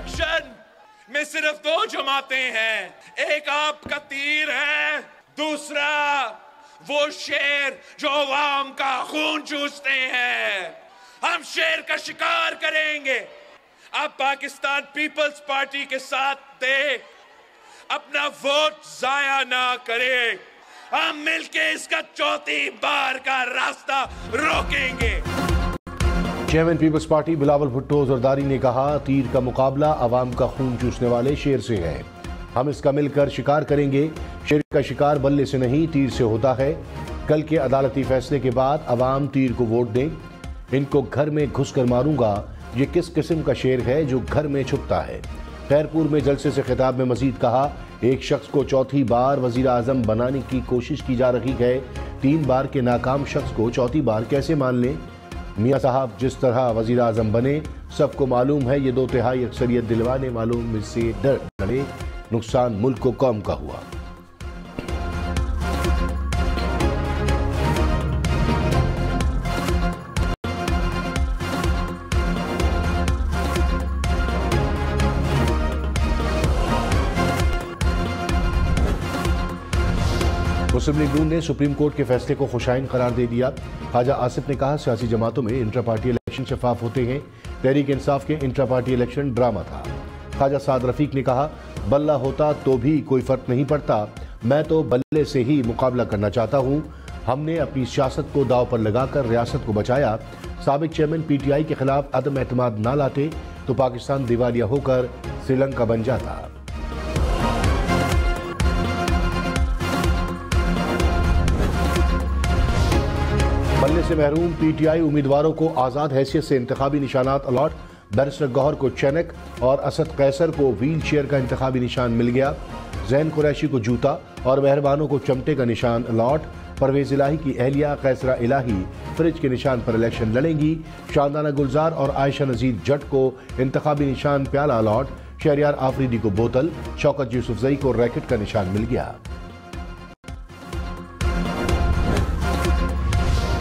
Election में सिर्फ दो जमातें हैं। एक आपका तीर है, दूसरा वो शेर जो अवाम का खून चूसते हैं। हम शेर का शिकार करेंगे। आप पाकिस्तान पीपल्स पार्टी के साथ दे, अपना वोट जाया ना करें। हम मिलके इसका चौथी बार का रास्ता रोकेंगे। Chairman Peoples Party Bilawal Bhutto Zardari ने कहा, तीर का मुकाबला अवाम का खून चूसने वाले शेर से है। हम इसका मिलकर शिकार करेंगे। शेर का शिकार बल्ले से नहीं, तीर से होता है। कल के अदालती फैसले के बाद अवाम तीर को वोट दें। इनको घर में घुसकर मारूंगा। ये किस किस्म का शेर है जो घर में छुपता है। खैरपुर में जलसे से खिताब में मजीद कहा, एक शख्स को चौथी बार वजीर आजम बनाने की कोशिश की जा रही है। 3 बार के नाकाम शख्स को चौथी बार कैसे मान लें। मियाँ साहब जिस तरह वजीर आजम बने, सबको मालूम है ये 2/3 अक्सरियत दिलवाने वालों में से डरे। नुकसान मुल्क को कौम का हुआ। मुस्लिम लीग नून ने सुप्रीम कोर्ट के फैसले को खुशाइन करार दे दिया। ख्वाजा आसिफ ने कहा, सियासी जमातों में इंट्रा पार्टी इलेक्शन शफाफ होते हैं। तहरीक इंसाफ के इंट्रा पार्टी इलेक्शन ड्रामा था। ख्वाजा साद रफीक ने कहा, बल्ला होता तो भी कोई फर्क नहीं पड़ता। मैं तो बल्ले से ही मुकाबला करना चाहता हूँ। हमने अपनी सियासत को दाव पर लगाकर रियासत को बचाया। साबिक चेयरमैन PTI के खिलाफ अदम एतमाद ना लाते तो पाकिस्तान दिवालिया होकर श्रीलंका बन जाता। बल्ले से महरूम PTI उम्मीदवारों को आज़ाद हैसियत से इंतखाबी निशानात अलॉट। बैरिस्टर गौहर को चैनक और असद कैसर को व्हील चेयर का इंतखाबी निशान मिल गया। जैन कुरैशी को जूता और मेहरबानों को चमटे का निशान अलॉट। परवेज इलाही की अहलिया कैसरा इलाही फ्रिज के निशान पर इलेक्शन लड़ेंगी। शानदाना गुलजार और आयशा नजीर जट को इंतखाबी निशान प्याला अलॉट। शहरियार आफरीदी को बोतल। शौकत यूसुफजई को रैकेट का निशान मिल गया।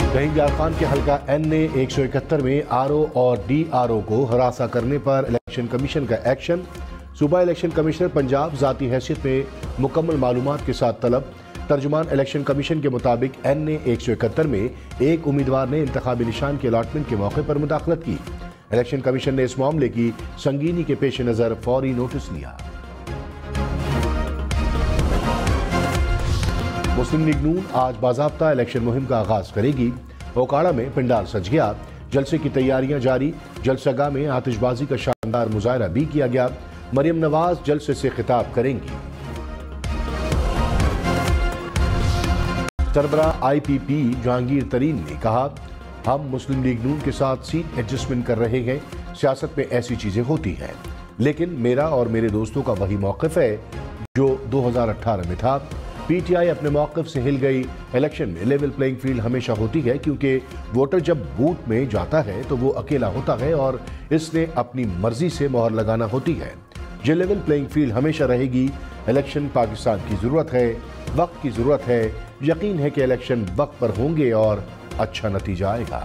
रहीम यार खान के हल्का N ने 171 में RO और DRO को हरासा करने पर इलेक्शन कमीशन का एक्शन। सूबा इलेक्शन कमिश्नर पंजाब जाती हैसियत में मुकम्मल मालूमात के साथ तलब। तर्जुमान इलेक्शन कमीशन के मुताबिक N ने 171 में एक उम्मीदवार ने इंतखाबी निशान के अलॉटमेंट के मौके पर मुदाखलत की। इलेक्शन कमीशन ने इस मामले की संगीनी के पेश नज़र फौरी नोटिस लिया। मुस्लिम लीग नून आज बाज़ाब्ता इलेक्शन मुहिम का आगाज करेगी। ओकाड़ा में पंडाल सज गया। जलसे की तैयारियां जारी। जलसगाह में आतिशबाजी का शानदार मुजाहरा भी किया गया। मरियम नवाज जलसे से खिताब करेंगी। सरबरा IPP जहांगीर तरीन ने कहा, हम मुस्लिम लीग नून के साथ सीट एडजस्टमेंट कर रहे हैं। सियासत में ऐसी चीजें होती हैं, लेकिन मेरा और मेरे दोस्तों का वही मौक़िफ़ है जो 2018 में था। PTI अपने मौक़िफ़ से हिल गई। इलेक्शन में लेवल प्लेइंग फील्ड हमेशा होती है, क्योंकि वोटर जब बूथ में जाता है तो वो अकेला होता है और इसने अपनी मर्जी से मोहर लगाना होती है। ये लेवल प्लेइंग फील्ड हमेशा रहेगी। इलेक्शन पाकिस्तान की ज़रूरत है, वक्त की ज़रूरत है। यकीन है कि इलेक्शन वक्त पर होंगे और अच्छा नतीजा आएगा।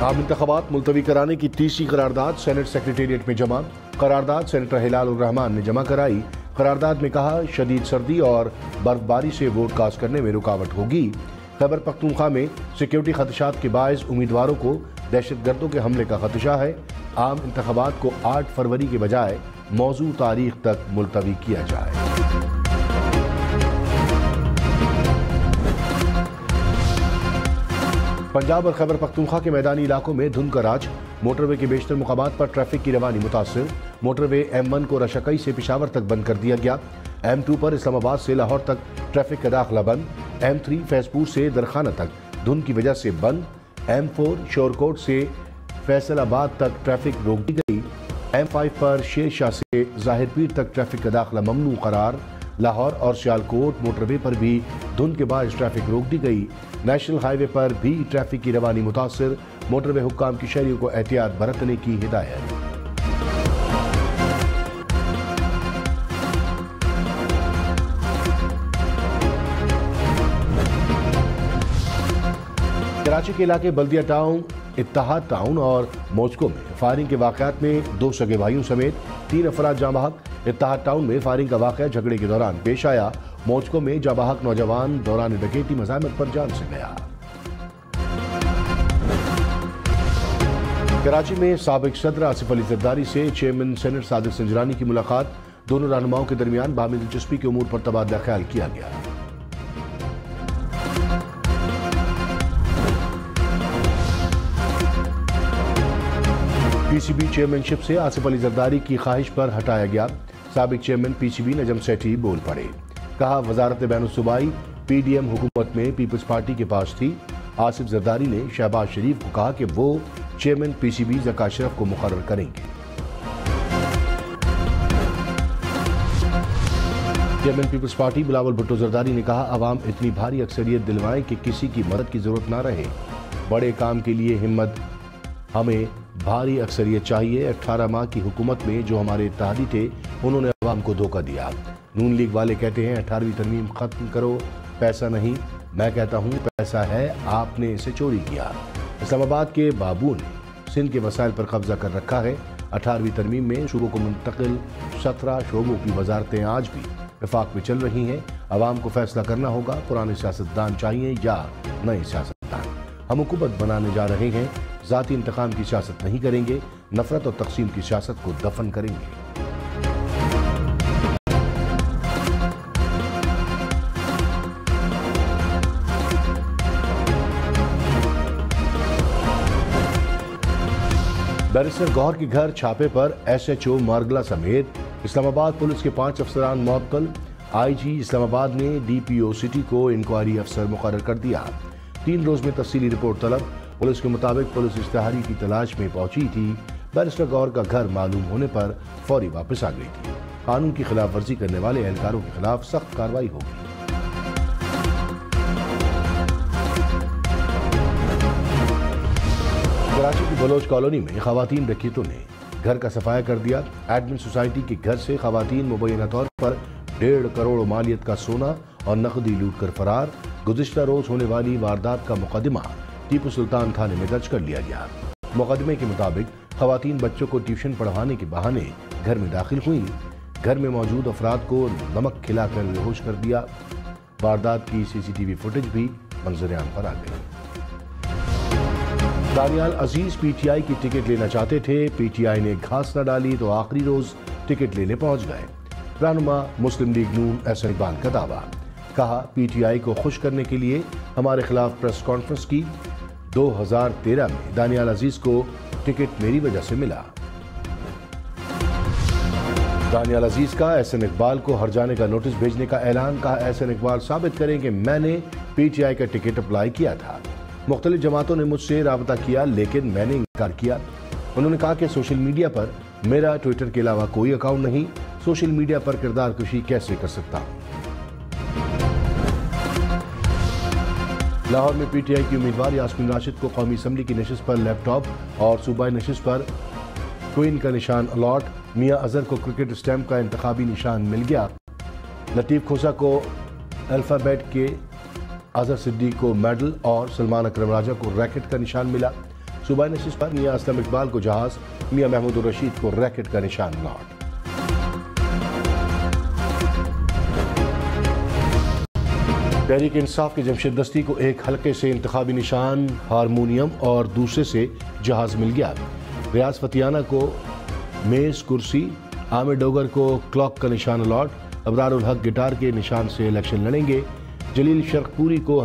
आम इंतखाबात मुलतवी कराने की तीसरी करारदाद सेनेट सेक्रेटेरिएट में जमा। करारदाद सेनेटर हिलाल उर रहमान ने जमा कराई। करारदाद में कहा, शदीद सर्दी और बर्फबारी से वोट कास्ट करने में रुकावट होगी। खैबर पख्तूनख्वा में सिक्योरिटी खदशात के बायस उम्मीदवारों को दहशतगर्दों के हमले का खदशा है। आम इंतखाबात को 8 फरवरी के बजाय मौजू तारीख तक मुलतवी किया जाए। पंजाब और खैबर पख्तूनख्वा के मैदानी इलाकों में धुंध का राज। मोटरवे के बेशतर मुकामात पर ट्रैफिक की रवानी मुतासिर। मोटरवे M1 को रशाकई से पेशावर तक बंद कर दिया गया। M2 पर इस्लामाबाद से लाहौर तक ट्रैफिक का दाखिला बंद। M3 फैजपुर से दरखाना तक धुंध की वजह से बंद। M4 शोरकोट से फैसलाबाद तक ट्रैफिक रोक दी गई। M5 पर शेरशाह से जाहिरपीर तक ट्रैफिक का दाखिला ममनू करार। लाहौर और सियालकोट मोटरवे पर भी धुंध के बाद ट्रैफिक रोक दी गई। नेशनल हाईवे पर भी ट्रैफिक की रवानी मुतासिर। मोटरवे हुक्काम की शहरियों को एहतियात बरतने की हिदायत। कराची के इलाके बल्दिया टाउन, इत्तेहाद टाउन और मौजको में फायरिंग के वाकयात में 2 सगे भाइयों समेत 3 अफराद जाँ बहक। इत्तेहाद टाउन में फायरिंग का वाकया झगड़े के दौरान पेश आया। मौजको में जाँ बहक नौजवान दौरान डकैती मज़ामत पर जान से गया। कराची में साबिक सदर आसिफ अली जरदारी से चेयरमैन सेनेट सादिक संजरानी की मुलाकात। दोनों रहनुमाओं के दरमियान बाहमी दिलचस्पी के उमूर पर तबादला ख्याल किया गया। पीसीबी चेयरमैनशिप से आसिफ अली जरदारी की ख्वाहिश पर हटाया गया। साबिक चेयरमैन पीसीबी नजम सेठी बोल पड़े। कहा, वजारत बैनुल-सूबाई पीडीएम हुकूमत में पीपल्स पार्टी के पास थी। आसिफ जरदारी ने शहबाज शरीफ को कहा कि वो चेयरमैन पीसीबी ज़का अशरफ को मुकर्रर करेंगे। Chairman Peoples Party Bilawal Bhutto Zardari ने कहा, अवाम इतनी भारी अक्सरियत दिलवाएं कि किसी की मदद की जरूरत ना रहे। बड़े काम के लिए हिम्मत, हमें भारी अक्सरियत चाहिए। 18 माह की हुकूमत में जो हमारे इत्तेहादी थे उन्होंने अवाम को धोखा दिया। नून लीग वाले कहते हैं 18वीं तरमीम खत्म करो, पैसा नहीं। मैं कहता हूँ पैसा है, आपने इसे चोरी किया। इस्लामाबाद के बाबू ने सिंध के वसाइल पर कब्जा कर रखा है। 18वीं तरमीम में शूबों को मुंतकिल 17 शोबों की वजारतें आज भी वफाक में चल रही हैं। अवाम को फैसला करना होगा, पुराने सियासतदान चाहिए या नए सियासतदान। हम हुकूमत बनाने जा रहे हैं, ज़ाती इंतकाम की सियासत नहीं करेंगे, नफरत और तकसीम की सियासत को दफन करेंगे। बैरिस्टर गौहर के घर छापे पर SHO मारगला समेत इस्लामाबाद पुलिस के 5 अफसरान मुअत्तल। IG इस्लामाबाद ने DPO सिटी को इंक्वायरी अफसर मुकर्रर कर दिया। 3 रोज में तफसीली रिपोर्ट तलब। पुलिस के मुताबिक पुलिस इश्तिहारी की तलाश में पहुंची थी। बैरिस्टर गौहर का घर मालूम होने पर फौरी वापस आ गई थी। कानून की खिलाफ वर्जी करने वाले एहलकारों के खिलाफ सख्त कार्रवाई होगी। कराची की बलोच कॉलोनी में खवातीन डकैतों ने घर का सफाया कर दिया। एडमिन सोसाइटी के घर से खवातीन मुबैना तौर पर 1.5 करोड़ मालियत का सोना और नकदी लूट कर फरार। गुज़िश्ता रोज होने वाली वारदात का मुकदमा टीपू सुल्तान थाने में दर्ज कर लिया गया। मुकदमे के मुताबिक खवातीन बच्चों को ट्यूशन पढ़वाने के बहाने घर में दाखिल हुई। घर में मौजूद अफराद को नमक खिलाकर बेहोश कर दिया। वारदात की CCTV फुटेज भी मंजर-ए-आम पर आ गई। दानियाल अजीज PTI की टिकट लेना चाहते थे। PTI ने घास न डाली तो आखिरी रोज टिकट लेने पहुंच गए। रहनुमा मुस्लिम लीग नून एहसन इकबाल का दावा। कहा, PTI को खुश करने के लिए हमारे खिलाफ प्रेस कॉन्फ्रेंस की। 2013 में दानियाल अजीज को टिकट मेरी वजह से मिला। दानियाल अजीज का एहसन इकबाल को हर जाने का नोटिस भेजने का ऐलान। कहा, एहसन इकबाल साबित करें कि मैंने PTI का टिकट अप्लाई किया था। मुख्तलिफ जमातों ने मुझसे राबता किया लेकिन मैंने इनकार किया। उन्होंने कहा कि सोशल मीडिया पर मेरा ट्विटर के अलावा कोई अकाउंट नहीं। सोशल मीडिया पर किरदार कुशी कैसे कर सकता हूं। लाहौर में PTI की उम्मीदवार यास्मीन राशिद को कौमी असम्बली की नशिस्त पर लैपटॉप और सूबाई नशिस्त पर क्वीन का निशान अलॉट। मियां अजहर को क्रिकेट स्टैम्प का इंतखाबी निशान मिल गया। लतीफ खोसा को अल्फाबेट के, अजहर सिद्दीक को मेडल और सलमान अकरम राजा को रैकेट का निशान मिला। सूबाई नशिस्त पर मियां असलम इकबाल को जहाज, मियां महमूद रशीद को रैकेट का निशान अलॉट। तहरीक इंसाफ के जमशेद दस्ती को एक हल्के से इंतखाबी निशान हारमोनियम और दूसरे से जहाज मिल गया। रियाज फतियाना को मेज कुर्सी, आमिर डोगर को क्लॉक का निशान अलॉट। अबरारुल हक गिटार के निशान से इलेक्शन लड़ेंगे। जलील शर्कपुरी को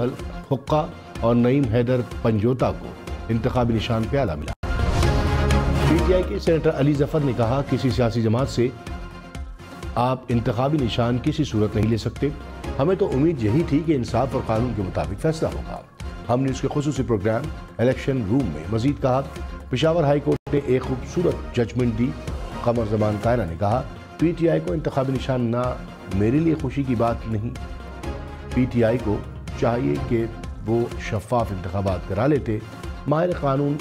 हुक्का और नईम हैदर पंजोता को इंतखाबी निशान प्याला मिला। PTI के सेनेटर अली जफर ने कहा, किसी सियासी जमात से आप इंतखाबी निशान किसी सूरत नहीं ले सकते। हमें तो उम्मीद यही थी कि इंसाफ और कानून के मुताबिक फैसला होगा। हमने उसके खुसूसी प्रोग्राम इलेक्शन रूम में मजीद कहा। पेशावर हाई कोर्ट ने एक खूबसूरत जजमेंट दी। कमर जमान कायरा ने कहा, PTI को इंतखाबी निशान ना मेरे लिए खुशी की बात नहीं। PTI को चाहिए कि वो शफाफ इंतखाबात करा लेते। माहिर कानून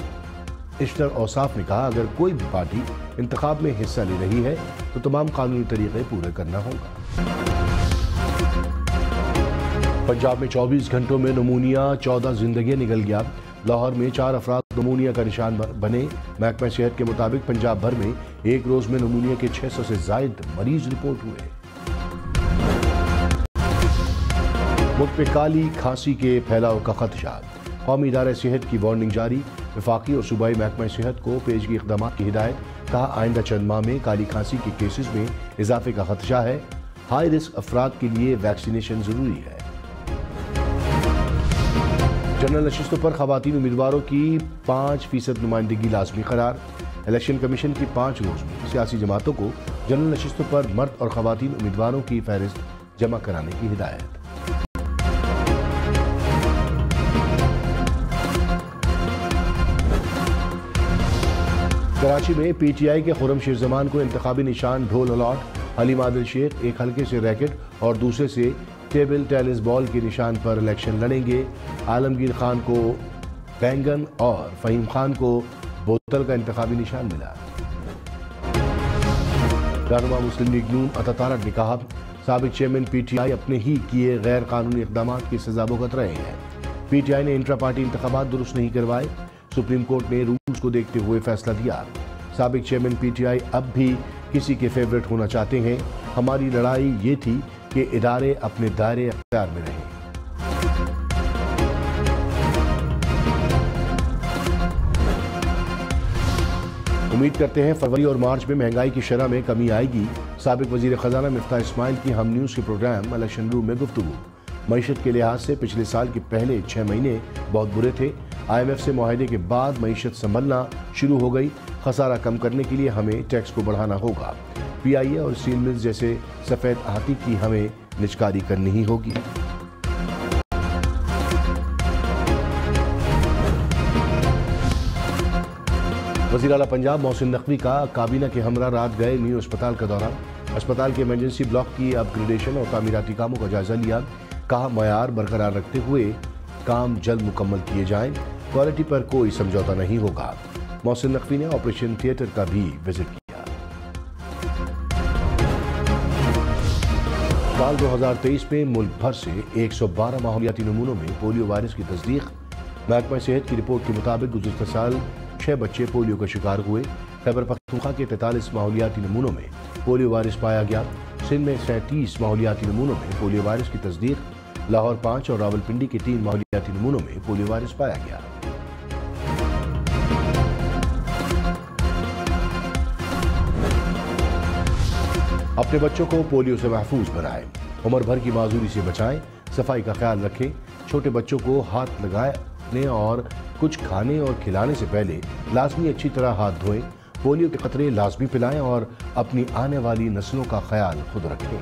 इश्तर औसाफ ने कहा, अगर कोई भी पार्टी इंतखाब में हिस्सा ले रही है तो तमाम कानूनी तरीके पूरे करना होगा। पंजाब में 24 घंटों में नमूनिया 14 जिंदगियां निकल गया। लाहौर में 4 अफराद नमूनिया का निशान बने। महकमा सेहत के मुताबिक पंजाब भर में एक रोज में नमूनिया के 600 से ज्यादा मरीज रिपोर्ट हुए। मुल्क में काली खांसी के फैलाव का खदशा। कौमी इदारा सेहत की वार्निंग जारी। वफाकी और सूबाई महकमा सेहत को पेशगी इक़दाम की हिदायत। कहा आइंदा चंद माह में काली खांसी के केसेस में इजाफे का खदशा है। हाई रिस्क अफराद के लिए वैक्सीनेशन जरूरी है। जनरल नशिस्तों पर खवातीन उम्मीदवारों की 5% नुमाइंदगी लाजमी करार। इलेक्शन कमीशन की 5 रोज में सियासी जमातों को जनरल नशिस्तों पर मर्द और खवातीन उम्मीदवारों की फहरिस्त जमा कराने की हिदायत। कराची में पीटीआई के खुर्रम शेरजमान को इंतखाबी निशान ढोल अलॉट। हलीम आदिल शेख एक हल्के से रैकेट और दूसरे से टेबल टेनिस बॉल के निशान पर इलेक्शन लड़ेंगे। आलमगीर खान को बैंगन और फहीम खान को बोतल का इंतखाबी निशान मिला। रहनुमा मुस्लिम लीग नून अतातारक ने कहा साबिक चेयरमैन पीटीआई अपने ही किए गैर कानूनी इक़दाम की सजा भुगत रहे हैं। पीटीआई ने इंट्रा पार्टी इंतखाबात दुरुस्त नहीं करवाए। सुप्रीम कोर्ट ने रूल्स को देखते हुए फैसला दिया। साबिक चेयरमैन पीटीआई अब भी किसी के फेवरेट होना चाहते हैं। हमारी लड़ाई ये थी कि इदारे अपने दायरे अख्तियार में रहें। उम्मीद करते हैं फरवरी और मार्च में महंगाई की शरह में कमी आएगी। साबिक वजीर खजाना मिफ्ताह इस्माइल की हम न्यूज़ के प्रोग्राम इलेक्शन रूम में गुफ्तगू। मईशत के लिहाज से पिछले साल के पहले 6 महीने बहुत बुरे थे। IMF से मुआहदे के बाद मईशत संभलना शुरू हो गई। खसारा कम करने के लिए हमें टैक्स को बढ़ाना होगा। PIA और स्टील मिल्स जैसे सफेद हाथी की हमें निचकारी करनी ही होगी। वज़ीर आला पंजाब मोहसिन नकवी का काबीना के हमरा रात गए न्यू अस्पताल का दौरा। अस्पताल के इमरजेंसी ब्लॉक की अपग्रेडेशन और तामीराती कामों का जायजा लिया। कहा मयार बरकरार रखते हुए काम जल्द मुकम्मल किए जाएं। क्वालिटी पर कोई समझौता नहीं होगा। मोहसिन नकवी ने ऑपरेशन थिएटर का भी विजिट किया। साल 2023 में मुल्क भर से 112 माहौलियाती नमूनों में पोलियो वायरस की तस्दीक। महकमा सेहत की रिपोर्ट के मुताबिक गुज़श्ता साल 6 बच्चे पोलियो का शिकार हुए। खैबर पख्तूनख्वा के 43 माहौलियाती नमूनों में पोलियो वायरस पाया गया। सिंध में 37 माहौलियाती नमूनों में पोलियो वायरस की तस्दीक। लाहौर 5 और रावलपिंडी के 3 माहौलियाती नमूनों में पोलियो वायरस पाया गया। अपने बच्चों को पोलियो से महफूज बनाएं। उम्र भर की माजूरी से बचाएं। सफाई का ख्याल रखें। छोटे बच्चों को हाथ लगाने और कुछ खाने और खिलाने से पहले लाजमी अच्छी तरह हाथ धोएं। पोलियो के खतरे लाजमी पिलाएं और अपनी आने वाली नस्लों का ख्याल खुद रखें।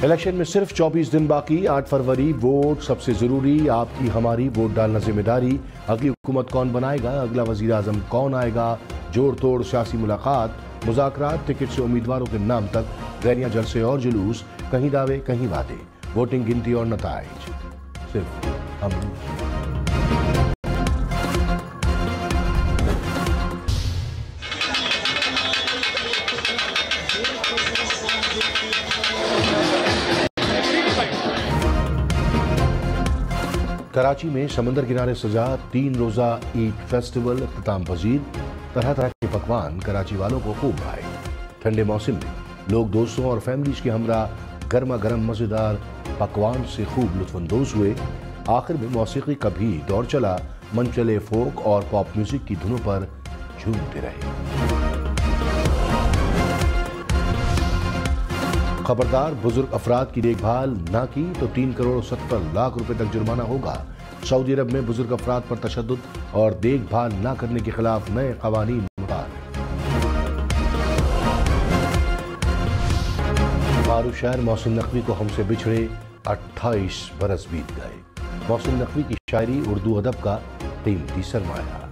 इलेक्शन में सिर्फ 24 दिन बाकी। 8 फरवरी वोट सबसे जरूरी। आपकी हमारी वोट डालना जिम्मेदारी। अगली हुकूमत कौन बनाएगा, अगला वजीर आजम कौन आएगा, जोड़ तोड़ सियासी मुलाकात, मुज़ाकरात, टिकट से उम्मीदवारों के नाम तक, रैलियां, जलसे और जुलूस, कहीं दावे कहीं वादे, वोटिंग गिनती और नताइज सिर्फ हम। कराची में समंदर किनारे सजा 3 रोजा ईद फेस्टिवल इख्तिताम पजीर। तरह तरह के पकवान कराची वालों को खूब भाए। ठंडे मौसम में लोग दोस्तों और फैमिलीज के हमरा गर्मा गर्म मज़ेदार पकवान से खूब लुत्फानंदोज हुए। आखिर में मौसीकी का भी दौर चला। मन चले फोक और पॉप म्यूजिक की धुनों पर झूमते रहे। खबरदार, बुजुर्ग अफराद की देखभाल ना की तो 3 करोड़ 70 लाख रुपए तक जुर्माना होगा। सऊदी अरब में बुजुर्ग अफराद पर तशद्दुद और देखभाल ना करने के खिलाफ नए कवानीन मुताबिक। मारूफ शायर मोहसिन नकवी को हमसे बिछड़े 28 बरस बीत गए। मोहसिन नकवी की शायरी उर्दू अदब का कीमती सरमाया।